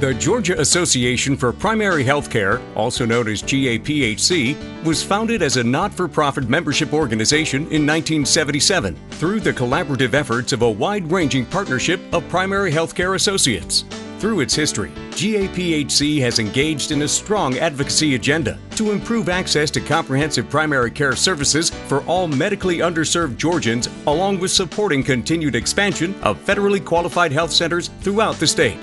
The Georgia Association for Primary Healthcare, also known as GAPHC, was founded as a not-for-profit membership organization in 1977 through the collaborative efforts of a wide-ranging partnership of primary healthcare associates. Through its history, GAPHC has engaged in a strong advocacy agenda to improve access to comprehensive primary care services for all medically underserved Georgians, along with supporting continued expansion of federally qualified health centers throughout the state.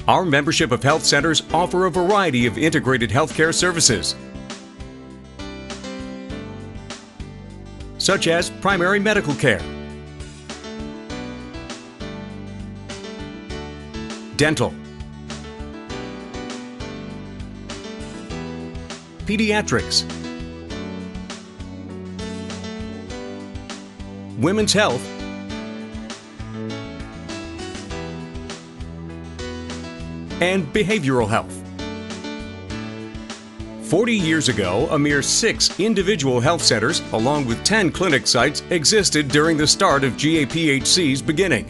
Our membership of health centers offer a variety of integrated healthcare services, such as primary medical care, dental, pediatrics, women's health, and behavioral health. 40 years ago, a mere 6 individual health centers, along with 10 clinic sites, existed during the start of GAPHC's beginning.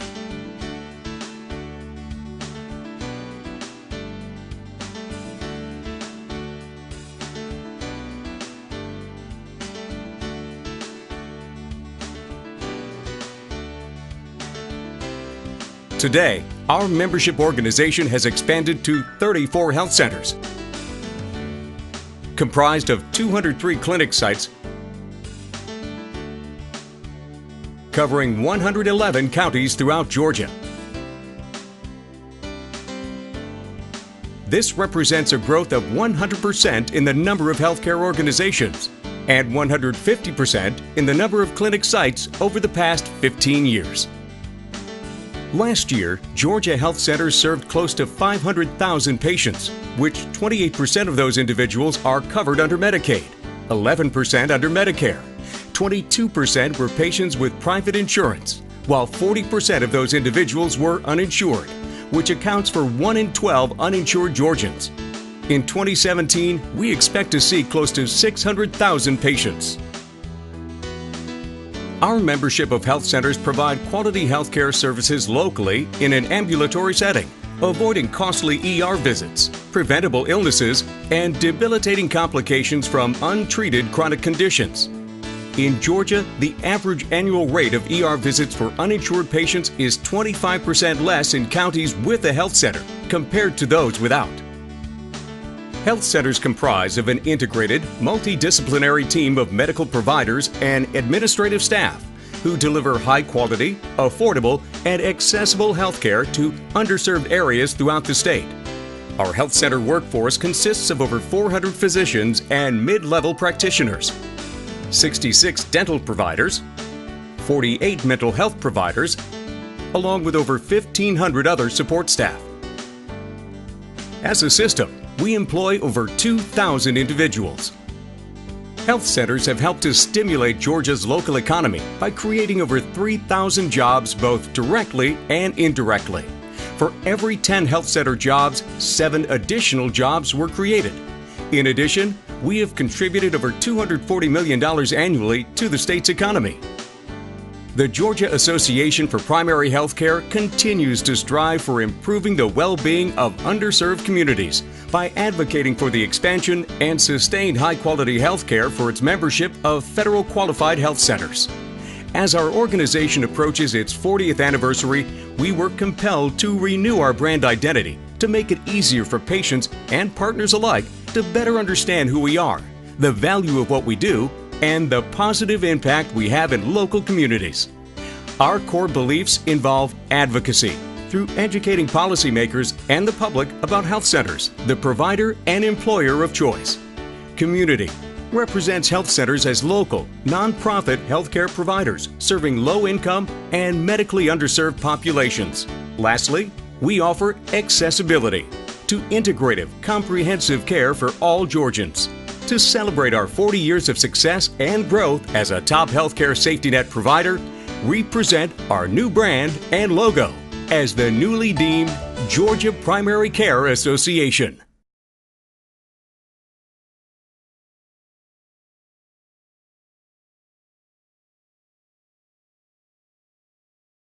Today, our membership organization has expanded to 34 health centers, comprised of 203 clinic sites, covering 111 counties throughout Georgia. This represents a growth of 100% in the number of healthcare organizations and 150% in the number of clinic sites over the past 15 years. Last year, Georgia health centers served close to 500,000 patients, which 28% of those individuals are covered under Medicaid, 11% under Medicare, 22% were patients with private insurance, while 40% of those individuals were uninsured, which accounts for 1 in 12 uninsured Georgians. In 2017, we expect to see close to 600,000 patients. Our membership of health centers provide quality healthcare services locally in an ambulatory setting, avoiding costly ER visits, preventable illnesses, and debilitating complications from untreated chronic conditions. In Georgia, the average annual rate of ER visits for uninsured patients is 25% less in counties with a health center compared to those without. Health centers comprise of an integrated, multidisciplinary team of medical providers and administrative staff who deliver high-quality, affordable, and accessible health care to underserved areas throughout the state. Our health center workforce consists of over 400 physicians and mid-level practitioners, 66 dental providers, 48 mental health providers, along with over 1,500 other support staff. As a system, we employ over 2,000 individuals. Health centers have helped to stimulate Georgia's local economy by creating over 3,000 jobs both directly and indirectly. For every 10 health center jobs, 7 additional jobs were created. In addition, we have contributed over $240 million annually to the state's economy. The Georgia Association for Primary Healthcare continues to strive for improving the well-being of underserved communities by advocating for the expansion and sustained high-quality health care for its membership of federal qualified health centers. As our organization approaches its 40th anniversary, we were compelled to renew our brand identity to make it easier for patients and partners alike to better understand who we are, the value of what we do, and the positive impact we have in local communities. Our core beliefs involve advocacy through educating policymakers and the public about health centers, the provider and employer of choice. Community represents health centers as local, nonprofit healthcare providers serving low-income and medically underserved populations. Lastly, we offer accessibility to integrative, comprehensive care for all Georgians. To celebrate our 40 years of success and growth as a top healthcare safety net provider, we present our new brand and logo as the newly deemed Georgia Primary Care Association.